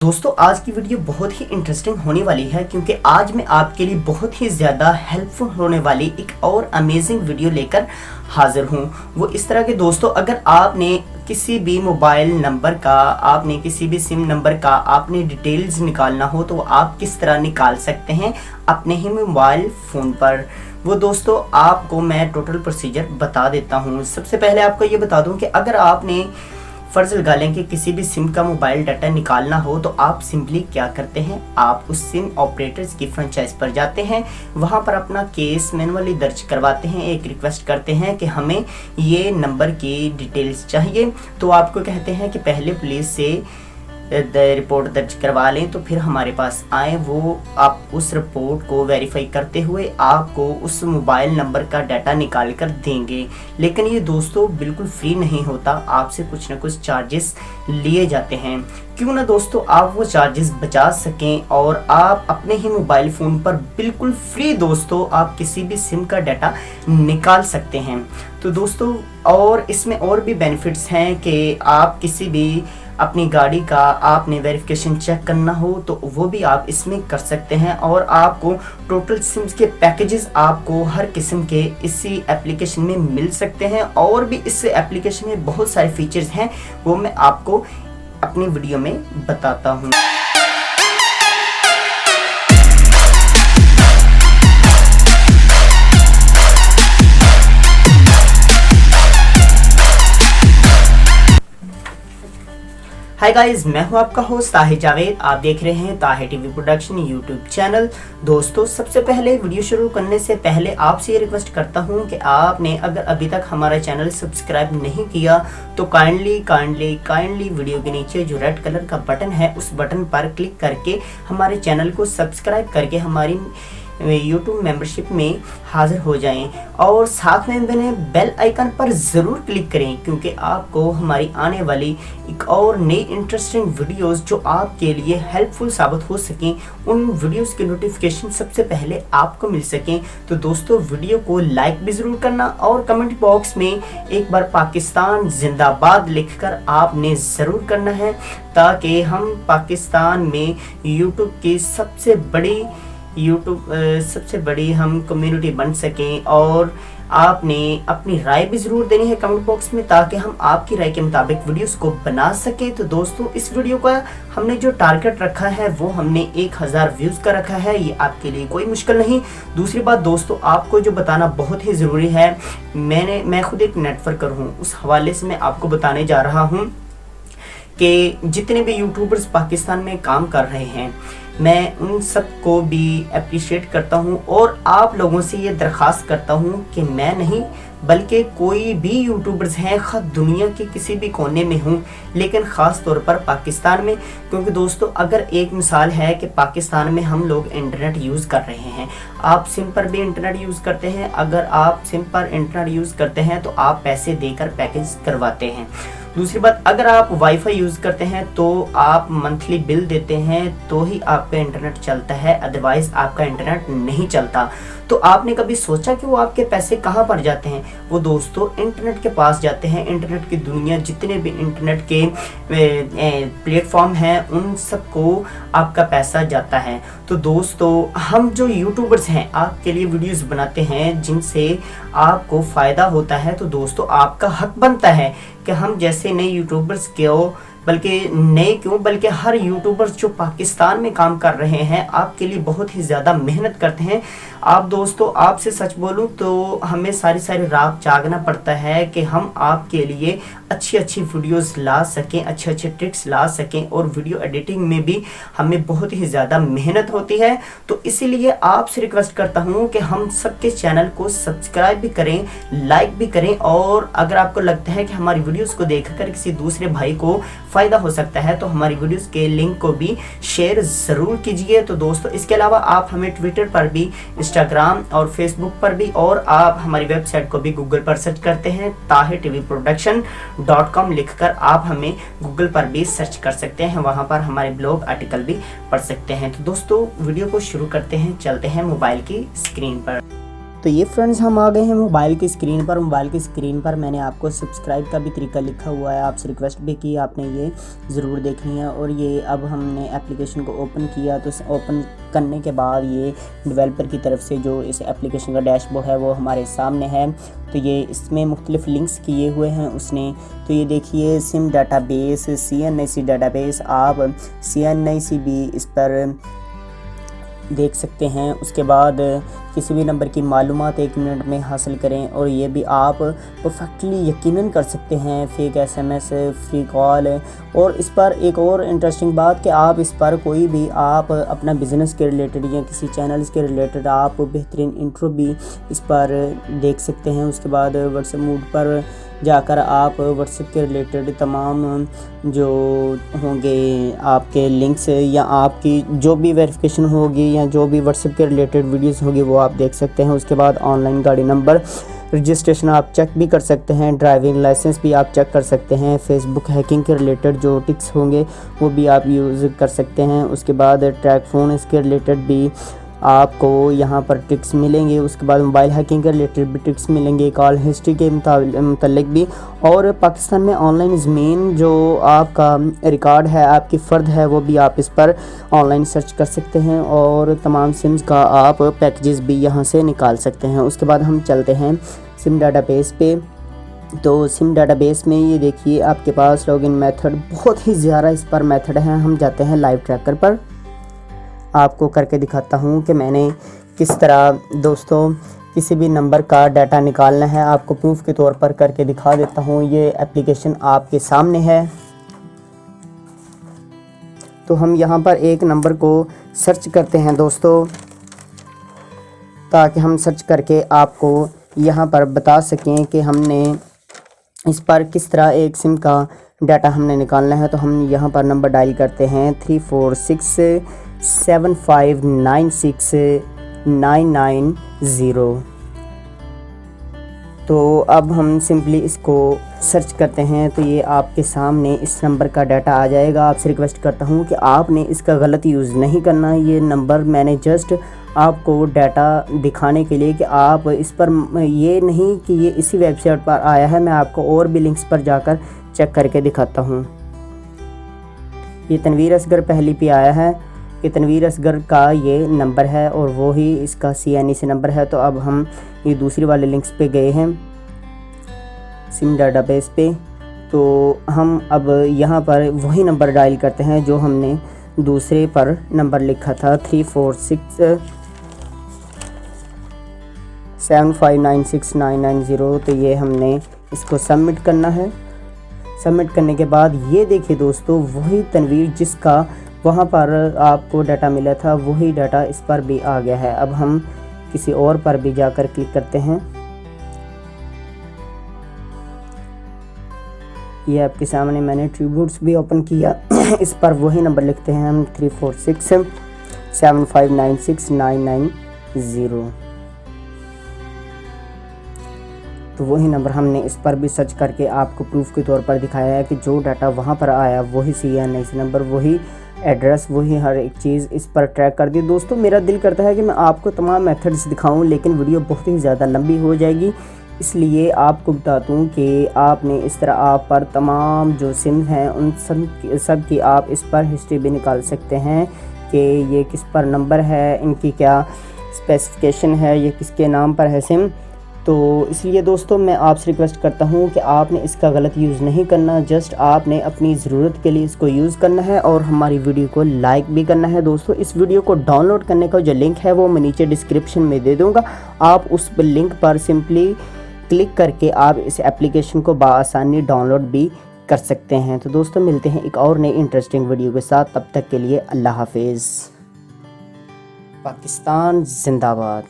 दोस्तों आज की वीडियो बहुत ही इंटरेस्टिंग होने वाली है क्योंकि आज मैं आपके लिए बहुत ही ज़्यादा हेल्पफुल होने वाली एक और अमेजिंग वीडियो लेकर हाजिर हूँ। वो इस तरह के दोस्तों, अगर आपने किसी भी मोबाइल नंबर का, आपने किसी भी सिम नंबर का आपने डिटेल्स निकालना हो तो आप किस तरह निकाल सकते हैं अपने ही मोबाइल फ़ोन पर। वो दोस्तों आपको मैं टोटल प्रोसीजर बता देता हूँ। सबसे पहले आपको ये बता दूँ कि अगर आपने फ़र्ज़ लगा लें कि किसी भी सिम का मोबाइल डाटा निकालना हो तो आप सिंपली क्या करते हैं, आप उस सिम ऑपरेटर्स की फ्रेंचाइज पर जाते हैं, वहां पर अपना केस मैनुअली दर्ज करवाते हैं, एक रिक्वेस्ट करते हैं कि हमें ये नंबर की डिटेल्स चाहिए। तो आपको कहते हैं कि पहले पुलिस से रिपोर्ट दर्ज करवा लें, तो फिर हमारे पास आए, वो आप उस रिपोर्ट को वेरीफाई करते हुए आपको उस मोबाइल नंबर का डाटा निकाल कर देंगे। लेकिन ये दोस्तों बिल्कुल फ्री नहीं होता, आपसे कुछ ना कुछ चार्जेस लिए जाते हैं। क्यों ना दोस्तों आप वो चार्जेस बचा सकें और आप अपने ही मोबाइल फ़ोन पर बिल्कुल फ्री दोस्तों आप किसी भी सिम का डाटा निकाल सकते हैं। तो दोस्तों और इसमें और भी बेनिफिट्स हैं कि आप किसी भी अपनी गाड़ी का आपने वेरिफिकेशन चेक करना हो तो वो भी आप इसमें कर सकते हैं, और आपको टोटल सिम्स के पैकेजेस आपको हर किस्म के इसी एप्लीकेशन में मिल सकते हैं। और भी इस एप्लीकेशन में बहुत सारे फीचर्स हैं, वो मैं आपको अपनी वीडियो में बताता हूँ। हाय गाइस, मैं हूं आपका होस्ट ताहिर जावेद। आप देख रहे हैं Tahir TV production YouTube channel. दोस्तों सबसे पहले वीडियो शुरू करने से पहले आपसे ये रिक्वेस्ट करता हूं कि आपने अगर अभी तक हमारा चैनल सब्सक्राइब नहीं किया तो काइंडली वीडियो के नीचे जो रेड कलर का बटन है उस बटन पर क्लिक करके हमारे चैनल को सब्सक्राइब करके हमारी यूट्यूब मेंबरशिप में हाजिर हो जाएं, और साथ में बने बेल आइकन पर ज़रूर क्लिक करें क्योंकि आपको हमारी आने वाली एक और नई इंटरेस्टिंग वीडियोस जो आपके लिए हेल्पफुल साबित हो सकें, उन वीडियोस की नोटिफिकेशन सबसे पहले आपको मिल सकें। तो दोस्तों वीडियो को लाइक भी ज़रूर करना और कमेंट बॉक्स में एक बार पाकिस्तान जिंदाबाद लिखकर आपने ज़रूर करना है, ताकि हम पाकिस्तान में यूट्यूब सबसे बड़ी हम कम्युनिटी बन सकें। और आपने अपनी राय भी ज़रूर देनी है कमेंट बॉक्स में, ताकि हम आपकी राय के मुताबिक वीडियोस को बना सकें। तो दोस्तों इस वीडियो का हमने जो टारगेट रखा है वो हमने 1000 व्यूज़ का रखा है, ये आपके लिए कोई मुश्किल नहीं। दूसरी बात दोस्तों आपको जो बताना बहुत ही ज़रूरी है, मैं खुद एक नेटवर्कर हूँ, उस हवाले से मैं आपको बताने जा रहा हूँ कि जितने भी यूट्यूबर्स पाकिस्तान में काम कर रहे हैं मैं उन सबको भी अप्रिशिएट करता हूं, और आप लोगों से ये दरख्वास्त करता हूं कि मैं नहीं बल्कि कोई भी यूट्यूबर्स हैं ख़ास दुनिया के किसी भी कोने में हूं, लेकिन ख़ास तौर पर पाकिस्तान में, क्योंकि दोस्तों अगर एक मिसाल है कि पाकिस्तान में हम लोग इंटरनेट यूज़ कर रहे हैं, आप सिम पर भी इंटरनेट यूज़ करते हैं, अगर आप सिम पर इंटरनेट यूज़ करते हैं तो आप पैसे देकर पैकेज करवाते हैं। दूसरी बात, अगर आप वाईफाई यूज़ करते हैं तो आप मंथली बिल देते हैं तो ही आपका इंटरनेट चलता है, अदरवाइज़ आपका इंटरनेट नहीं चलता। तो आपने कभी सोचा कि वो आपके पैसे कहाँ पर जाते हैं? वो दोस्तों इंटरनेट के पास जाते हैं। इंटरनेट की दुनिया, जितने भी इंटरनेट के प्लेटफॉर्म हैं उन सबको आपका पैसा जाता है। तो दोस्तों हम जो यूट्यूबर्स हैं आपके लिए वीडियोस बनाते हैं जिनसे आपको फ़ायदा होता है, तो दोस्तों आपका हक बनता है कि हम जैसे नए यूट्यूबर्स बल्कि हर यूट्यूबर्स जो पाकिस्तान में काम कर रहे हैं आपके लिए बहुत ही ज़्यादा मेहनत करते हैं। आप दोस्तों आपसे सच बोलूं तो हमें सारी रात जागना पड़ता है कि हम आपके लिए अच्छी वीडियोस ला सकें, अच्छे ट्रिक्स ला सकें, और वीडियो एडिटिंग में भी हमें बहुत ही ज़्यादा मेहनत होती है। तो इसीलिए आपसे रिक्वेस्ट करता हूं कि हम सबके चैनल को सब्सक्राइब भी करें, लाइक भी करें, और अगर आपको लगता है कि हमारी वीडियोस को देखकर किसी दूसरे भाई को फ़ायदा हो सकता है तो हमारी वीडियोस के लिंक को भी शेयर ज़रूर कीजिए। तो दोस्तों इसके अलावा आप हमें ट्विटर पर भी, इंस्टाग्राम और फेसबुक पर भी, और आप हमारी वेबसाइट को भी गूगल पर सर्च करते हैं tahirtvproduction.com लिखकर आप हमें गूगल पर भी सर्च कर सकते हैं, वहाँ पर हमारे ब्लॉग आर्टिकल भी पढ़ सकते हैं। तो दोस्तों वीडियो को शुरू करते हैं, चलते हैं मोबाइल की स्क्रीन पर। तो ये फ्रेंड्स हम आ गए हैं मोबाइल की स्क्रीन पर। मोबाइल की स्क्रीन पर मैंने आपको सब्सक्राइब का भी तरीका लिखा हुआ है, आपसे रिक्वेस्ट भी की, आपने ये ज़रूर देखनी है। और ये अब हमने एप्लीकेशन को ओपन किया, तो ओपन करने के बाद ये डेवलपर की तरफ से जो इस एप्लीकेशन का डैशबोर्ड है वो हमारे सामने है। तो ये इसमें मुख्तलिफ लिंक्स किए हुए हैं उसने। तो ये देखिए सिम डाटाबेस, CNIC डाटाबेस, आप CNIC भी इस पर देख सकते हैं। उसके बाद किसी भी नंबर की मालूमात 1 मिनट में हासिल करें, और ये भी आप परफेक्टली यकीनन कर सकते हैं, फेक SMS, फ्री कॉल। और इस पर एक और इंटरेस्टिंग बात कि आप इस पर कोई भी आप अपना बिज़नेस के रिलेटेड या किसी चैनल्स के रिलेटेड आप बेहतरीन इंट्रो भी इस पर देख सकते हैं। उसके बाद व्हाट्सएप मूड पर जाकर आप व्हाट्सएप के रिलेटेड तमाम जो होंगे आपके लिंक्स या आपकी जो भी वेरिफिकेशन होगी या जो भी व्हाट्सएप के रिलेटेड वीडियोस होगी वो आप देख सकते हैं। उसके बाद ऑनलाइन गाड़ी नंबर रजिस्ट्रेशन आप चेक भी कर सकते हैं, ड्राइविंग लाइसेंस भी आप चेक कर सकते हैं, फेसबुक हैकिंग के रिलेटेड जो टिक्स होंगे वो भी आप यूज़ कर सकते हैं। उसके बाद ट्रैक फ़ोन इसके रिलेटेड भी आपको यहाँ पर टिप्स मिलेंगे। उसके बाद मोबाइल हैकिंग के रिलेटेड भी टिप्स मिलेंगे, कॉल हिस्ट्री के मतलब भी। और पाकिस्तान में ऑनलाइन ज़मीन जो आपका रिकॉर्ड है, आपकी फ़र्द है, वो भी आप इस पर ऑनलाइन सर्च कर सकते हैं, और तमाम सिम्स का आप पैकेजेस भी यहाँ से निकाल सकते हैं। उसके बाद हम चलते हैं सिम डाटाबेस पे। तो सिम डाटाबेस में ये देखिए आपके पास लॉगिन मेथड बहुत ही ज़्यादा इस पर मेथड है। हम जाते हैं लाइव ट्रैकर पर, आपको करके दिखाता हूँ कि मैंने किस तरह दोस्तों किसी भी नंबर का डाटा निकालना है। आपको प्रूफ के तौर पर करके दिखा देता हूँ। ये एप्लीकेशन आपके सामने है। तो हम यहाँ पर एक नंबर को सर्च करते हैं दोस्तों, ताकि हम सर्च करके आपको यहाँ पर बता सकें कि हमने इस पर किस तरह एक सिम का डाटा हमने निकालना है। तो हम यहाँ पर नंबर डायल करते हैं 3467596990। तो अब हम सिंपली इसको सर्च करते हैं, तो ये आपके सामने इस नंबर का डाटा आ जाएगा। आपसे रिक्वेस्ट करता हूँ कि आपने इसका गलत यूज़ नहीं करना। ये नंबर मैंने जस्ट आपको डाटा दिखाने के लिए कि आप इस पर, ये नहीं कि ये इसी वेबसाइट पर आया है, मैं आपको और भी लिंक्स पर जाकर चेक करके दिखाता हूँ। ये तनवीर असगर पहली पे आया है कि तनवीर असगर का ये नंबर है और वो ही इसका CNIC नंबर है। तो अब हम ये दूसरी वाले लिंक्स पे गए हैं सिम डाटाबेस पे। तो हम अब यहाँ पर वही नंबर डायल करते हैं जो हमने दूसरे पर नंबर लिखा था 3467596990। तो ये हमने इसको सबमिट करना है। सबमिट करने के बाद ये देखिए दोस्तों, वही तनवीर जिसका वहाँ पर आपको डाटा मिला था वही डाटा इस पर भी आ गया है। अब हम किसी और पर भी जाकर क्लिक करते हैं। ये आपके सामने मैंने ट्रिब्यूट्स भी ओपन किया। इस पर वही नंबर लिखते हैं हम 3467596990। तो वही नंबर हमने इस पर भी सर्च करके आपको प्रूफ के तौर पर दिखाया है कि जो डाटा वहाँ पर आया वही CNIC नंबर, वही एड्रेस, वही हर एक चीज़ इस पर ट्रैक कर दी। दोस्तों मेरा दिल करता है कि मैं आपको तमाम मेथड्स दिखाऊं, लेकिन वीडियो बहुत ही ज़्यादा लंबी हो जाएगी, इसलिए आपको बता दूं कि आपने इस तरह आप पर तमाम जो सिम हैं उन सब की आप इस पर हिस्ट्री भी निकाल सकते हैं कि ये किस पर नंबर है, इनकी क्या स्पेसिफिकेशन है, ये किसके नाम पर है सिम। तो इसलिए दोस्तों मैं आपसे रिक्वेस्ट करता हूँ कि आपने इसका गलत यूज़ नहीं करना, जस्ट आपने अपनी ज़रूरत के लिए इसको यूज़ करना है और हमारी वीडियो को लाइक भी करना है। दोस्तों इस वीडियो को डाउनलोड करने का जो लिंक है वो मैं नीचे डिस्क्रिप्शन में दे दूँगा। आप उस लिंक पर सिंपली क्लिक करके आप इस एप्लीकेशन को बआसानी डाउनलोड भी कर सकते हैं। तो दोस्तों मिलते हैं एक और नई इंटरेस्टिंग वीडियो के साथ, तब तक के लिए अल्लाह हाफिज़। पाकिस्तान जिंदाबाद।